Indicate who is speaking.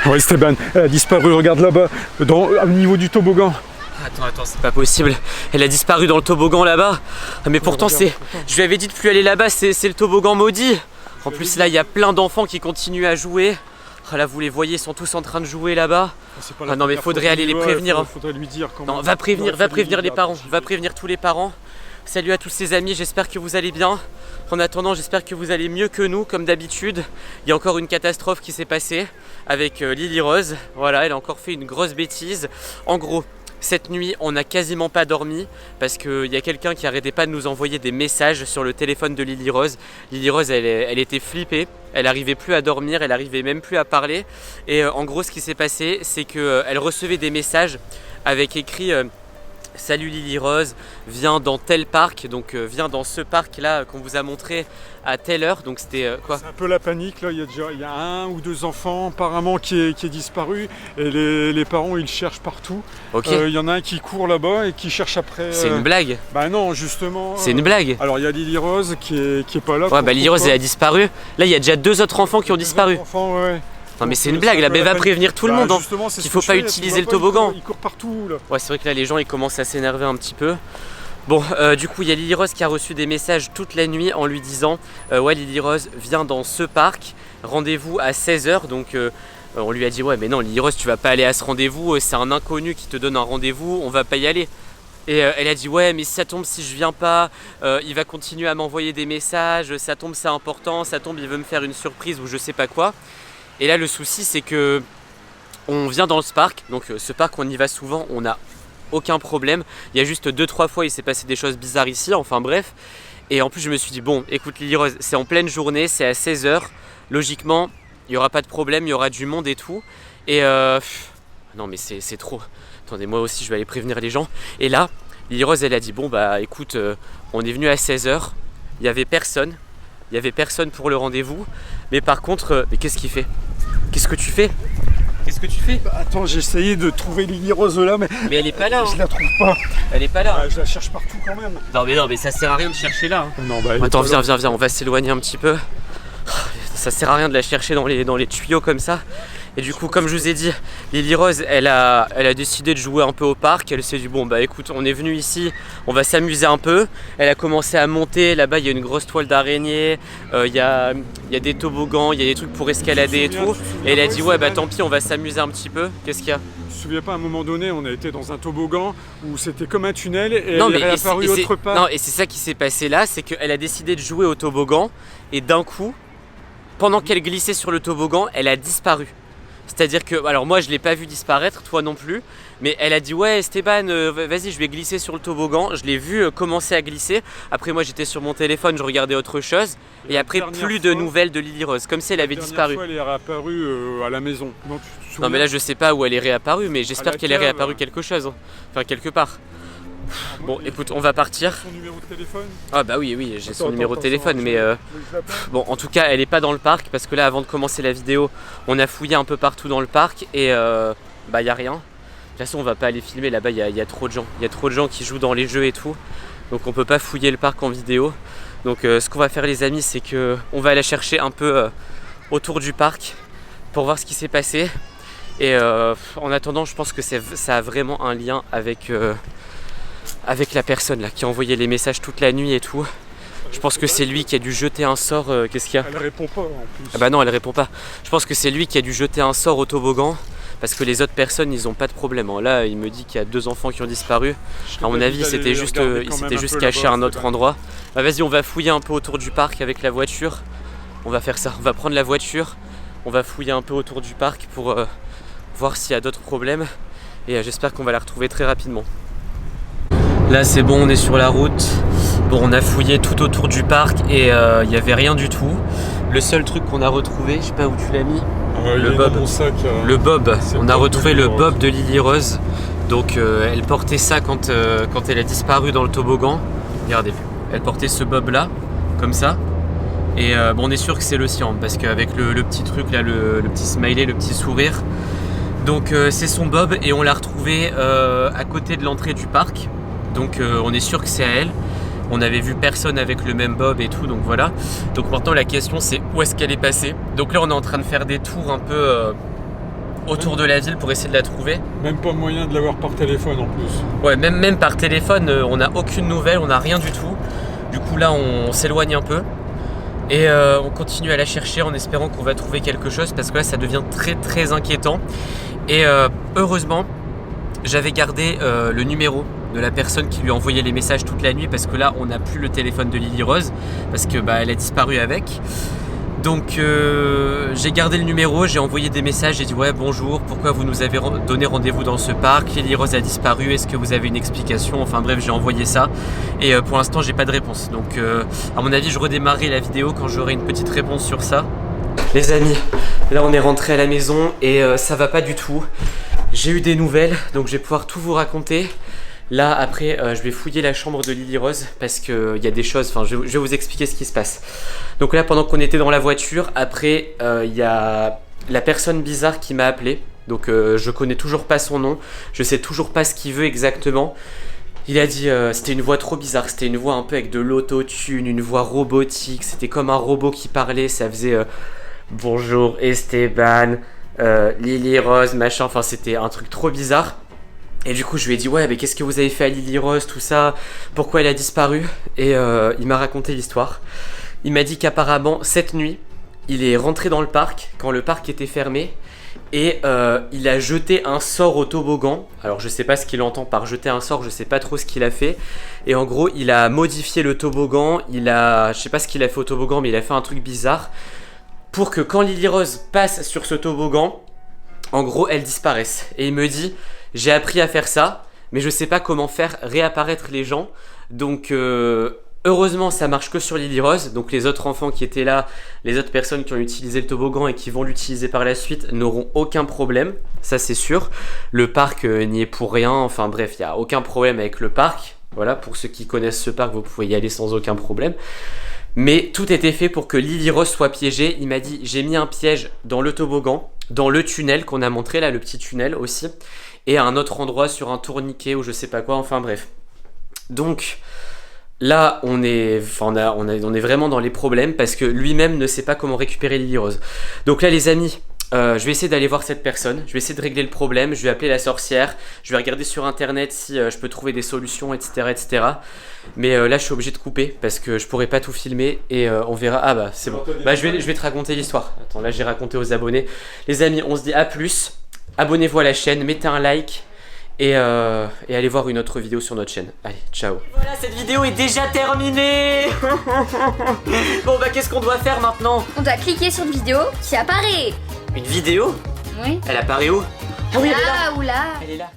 Speaker 1: Ouais, Esteban, elle a disparu, regarde là-bas, au niveau du toboggan.
Speaker 2: Attends, c'est pas possible. Elle a disparu dans le toboggan là-bas. Mais pourtant, je lui avais dit de plus aller là-bas, c'est le toboggan maudit. En plus, là, il y a plein d'enfants qui continuent à jouer. Ah, là, vous les voyez, ils sont tous en train de jouer là-bas. Ah non, mais faudrait aller les prévenir.
Speaker 1: Faudrait lui dire quand même.
Speaker 2: Non, va prévenir les parents. Va prévenir tous les parents. Salut à tous ses amis, j'espère que vous allez bien. En attendant, j'espère que vous allez mieux que nous, comme d'habitude. Il y a encore une catastrophe qui s'est passée avec Lily Rose. Voilà, elle a encore fait une grosse bêtise. En gros, cette nuit, on n'a quasiment pas dormi parce qu'il y a quelqu'un qui arrêtait pas de nous envoyer des messages sur le téléphone de Lily Rose. Lily Rose, elle était flippée, elle n'arrivait plus à dormir, elle n'arrivait même plus à parler. Et en gros, ce qui s'est passé, c'est qu'elle recevait des messages avec écrit salut Lily Rose, viens dans tel parc, donc viens dans ce parc là qu'on vous a montré à telle heure, donc c'était quoi?
Speaker 1: C'est un peu la panique là, il y a un ou deux enfants apparemment qui est disparu et les parents ils cherchent partout.
Speaker 2: Ok.
Speaker 1: Il y en a un qui court là-bas et qui cherche après.
Speaker 2: C'est une blague?
Speaker 1: Bah non, justement.
Speaker 2: C'est une blague?
Speaker 1: Alors il y a Lily Rose qui est pas là.
Speaker 2: Ouais, bah Lily Rose elle a disparu. Là il y a déjà deux autres enfants qui ont disparu.
Speaker 1: Enfants, ouais.
Speaker 2: Non mais c'est une blague là, mais va prévenir tout le monde. Il faut pas utiliser le toboggan.
Speaker 1: Il court partout là.
Speaker 2: Ouais, c'est vrai que là les gens ils commencent à s'énerver un petit peu. Bon, du coup il y a Lily Rose qui a reçu des messages toute la nuit en lui disant ouais Lily Rose, viens dans ce parc, rendez-vous à 16h. Donc on lui a dit ouais mais non Lily Rose tu vas pas aller à ce rendez-vous, c'est un inconnu qui te donne un rendez-vous, on va pas y aller. Et elle a dit ouais mais ça tombe si je viens pas, il va continuer à m'envoyer des messages, ça tombe c'est important, ça tombe il veut me faire une surprise ou je sais pas quoi. Et là le souci c'est que on vient dans ce parc, donc ce parc on y va souvent, on n'a aucun problème. Il y a juste 2-3 fois il s'est passé des choses bizarres ici, enfin bref. Et en plus je me suis dit bon écoute Lily Rose, c'est en pleine journée, c'est à 16h, logiquement il n'y aura pas de problème, il y aura du monde et tout. Et non mais c'est trop. Attendez moi aussi je vais aller prévenir les gens. Et là Lily Rose elle a dit bon bah écoute on est venu à 16h, il y avait personne pour le rendez-vous. Mais par contre, mais qu'est-ce qu'il fait? Qu'est-ce que tu fais? Qu'est-ce que tu fais?
Speaker 1: Bah, attends, j'ai essayé de trouver Lily Rose là, mais
Speaker 2: elle est pas là.
Speaker 1: Je la trouve pas.
Speaker 2: Elle est pas là.
Speaker 1: Je la cherche partout quand même.
Speaker 2: Non mais ça sert à rien de chercher là.
Speaker 1: Non, bah,
Speaker 2: attends, viens, on va s'éloigner un petit peu. Ça sert à rien de la chercher dans les tuyaux comme ça. Et du coup, comme je vous ai dit, Lily Rose, elle a décidé de jouer un peu au parc. Elle s'est dit bon bah écoute, on est venu ici, on va s'amuser un peu. Elle a commencé à monter. Là-bas, il y a une grosse toile d'araignée. Il y a des toboggans, il y a des trucs pour escalader et tout. Et elle a dit ouais bah tant pis, on va s'amuser un petit peu. Qu'est-ce qu'il y a?
Speaker 1: Je me souviens pas, à un moment donné, on a été dans un toboggan où c'était comme un tunnel et elle est réapparue autre part.
Speaker 2: Non, et c'est ça qui s'est passé là, c'est qu'elle a décidé de jouer au toboggan et d'un coup, pendant qu'elle glissait sur le toboggan, elle a disparu. C'est-à-dire que, alors moi je l'ai pas vu disparaître, toi non plus, mais elle a dit ouais Esteban, vas-y je vais glisser sur le toboggan. Je l'ai vu commencer à glisser. Après moi j'étais sur mon téléphone, je regardais autre chose. Et après plus de nouvelles de Lily Rose, comme si elle avait disparu.
Speaker 1: Elle est réapparue à la maison.
Speaker 2: Non mais là je sais pas où elle est réapparue, mais j'espère qu'elle est réapparue quelque chose, enfin quelque part. Bon écoute, on va partir.
Speaker 1: Son numéro de téléphone?
Speaker 2: Ah bah oui, j'ai son numéro de téléphone, mais bon en tout cas elle est pas dans le parc parce que là avant de commencer la vidéo, on a fouillé un peu partout dans le parc et bah y a rien. De toute façon on va pas aller filmer là-bas, il y a trop de gens. Il y a trop de gens qui jouent dans les jeux et tout, donc on peut pas fouiller le parc en vidéo. Donc ce qu'on va faire les amis, c'est que on va aller chercher un peu autour du parc pour voir ce qui s'est passé. Et en attendant, je pense que ça a vraiment un lien avec la personne là qui a envoyé les messages toute la nuit et tout. Je pense que c'est lui qui a dû jeter un sort. Qu'est-ce qu'il y a?
Speaker 1: Elle répond pas en plus.
Speaker 2: Ah bah non, elle répond pas. Je pense que c'est lui qui a dû jeter un sort au toboggan parce que les autres personnes ils ont pas de problème. Là il me dit qu'il y a 2 enfants qui ont disparu. À mon avis c'était juste caché à un autre endroit. Bah vas-y, on va fouiller un peu autour du parc avec la voiture. On va faire ça, on va prendre la voiture. On va fouiller un peu autour du parc pour voir s'il y a d'autres problèmes. Et j'espère qu'on va la retrouver très rapidement. Là c'est bon, on est sur la route. Bon, on a fouillé tout autour du parc et il n'y avait rien du tout. Le seul truc qu'on a retrouvé, je sais pas où tu l'as mis, le bob. Le bob, on a retrouvé le bob de Lily Rose. Donc elle portait ça quand elle a disparu dans le toboggan. Regardez, elle portait ce bob là, comme ça. Et bon, on est sûr que c'est le sien parce qu'avec le petit truc là, le petit smiley, le petit sourire. Donc c'est son bob et on l'a retrouvé à côté de l'entrée du parc. Donc on est sûr que c'est à elle. On avait vu personne avec le même bob et tout, donc voilà. Donc maintenant la question c'est où est-ce qu'elle est passée. Donc là on est en train de faire des tours un peu autour de la ville pour essayer de la trouver.
Speaker 1: Même pas moyen de l'avoir par téléphone en plus.
Speaker 2: Ouais, même par téléphone, on n'a aucune nouvelle, on n'a rien du tout. Du coup là, on s'éloigne un peu. Et on continue à la chercher en espérant qu'on va trouver quelque chose parce que là, ça devient très inquiétant. Et heureusement, j'avais gardé le numéro de la personne qui lui envoyait les messages toute la nuit parce que là on n'a plus le téléphone de Lily Rose parce que elle a disparu avec. Donc j'ai gardé le numéro, j'ai envoyé des messages, j'ai dit ouais bonjour, pourquoi vous nous avez donné rendez-vous dans ce parc, Lily Rose a disparu, est-ce que vous avez une explication, enfin bref j'ai envoyé ça et pour l'instant j'ai pas de réponse. Donc à mon avis je redémarrerai la vidéo quand j'aurai une petite réponse sur ça. Les amis, là on est rentré à la maison et ça va pas du tout. J'ai eu des nouvelles donc je vais pouvoir tout vous raconter. Là après je vais fouiller la chambre de Lily Rose parce qu'il y a des choses, enfin je vais vous expliquer ce qui se passe. Donc là pendant qu'on était dans la voiture, après il y a la personne bizarre qui m'a appelé. Donc je connais toujours pas son nom, je sais toujours pas ce qu'il veut exactement. Il a dit, c'était une voix trop bizarre, c'était une voix un peu avec de l'autotune, une voix robotique, c'était comme un robot qui parlait, ça faisait bonjour Esteban, Lily Rose, machin, enfin c'était un truc trop bizarre. Et du coup je lui ai dit ouais mais qu'est-ce que vous avez fait à Lily Rose, tout ça, pourquoi elle a disparu? Et il m'a raconté l'histoire. Il m'a dit qu'apparemment cette nuit il est rentré dans le parc quand le parc était fermé et il a jeté un sort au toboggan. Alors je sais pas ce qu'il entend par jeter un sort, je sais pas trop ce qu'il a fait. Et en gros il a modifié le toboggan, je sais pas ce qu'il a fait au toboggan mais il a fait un truc bizarre pour que quand Lily Rose passe sur ce toboggan, en gros elle disparaisse. Et il me dit j'ai appris à faire ça, mais je sais pas comment faire réapparaître les gens. Donc heureusement ça marche que sur Lily Rose. Donc les autres enfants qui étaient là, les autres personnes qui ont utilisé le toboggan et qui vont l'utiliser par la suite n'auront aucun problème. Ça c'est sûr. Le parc n'y est pour rien. Enfin bref, il n'y a aucun problème avec le parc. Voilà, pour ceux qui connaissent ce parc, vous pouvez y aller sans aucun problème. Mais tout était fait pour que Lily Rose soit piégée. Il m'a dit j'ai mis un piège dans le toboggan, dans le tunnel qu'on a montré là, le petit tunnel aussi, et à un autre endroit sur un tourniquet ou je sais pas quoi, enfin bref. Donc là on est vraiment dans les problèmes parce que lui-même ne sait pas comment récupérer Lily Rose. Donc là les amis, je vais essayer d'aller voir cette personne, je vais essayer de régler le problème, je vais appeler la sorcière, je vais regarder sur internet si je peux trouver des solutions, etc. Mais là je suis obligé de couper parce que je pourrais pas tout filmer et on verra. Ah bah c'est bon, bah, je vais te raconter l'histoire. Attends, là j'ai raconté aux abonnés. Les amis, on se dit à plus, abonnez-vous à la chaîne, mettez un like et allez voir une autre vidéo sur notre chaîne. Allez, ciao. Voilà, cette vidéo est déjà terminée. Bon bah qu'est-ce qu'on doit faire maintenant?
Speaker 3: On doit cliquer sur une vidéo qui apparaît.
Speaker 2: Une vidéo?
Speaker 3: Oui.
Speaker 2: Elle apparaît où? Ah oui, elle est là.
Speaker 3: Là ou là.
Speaker 2: Elle est là.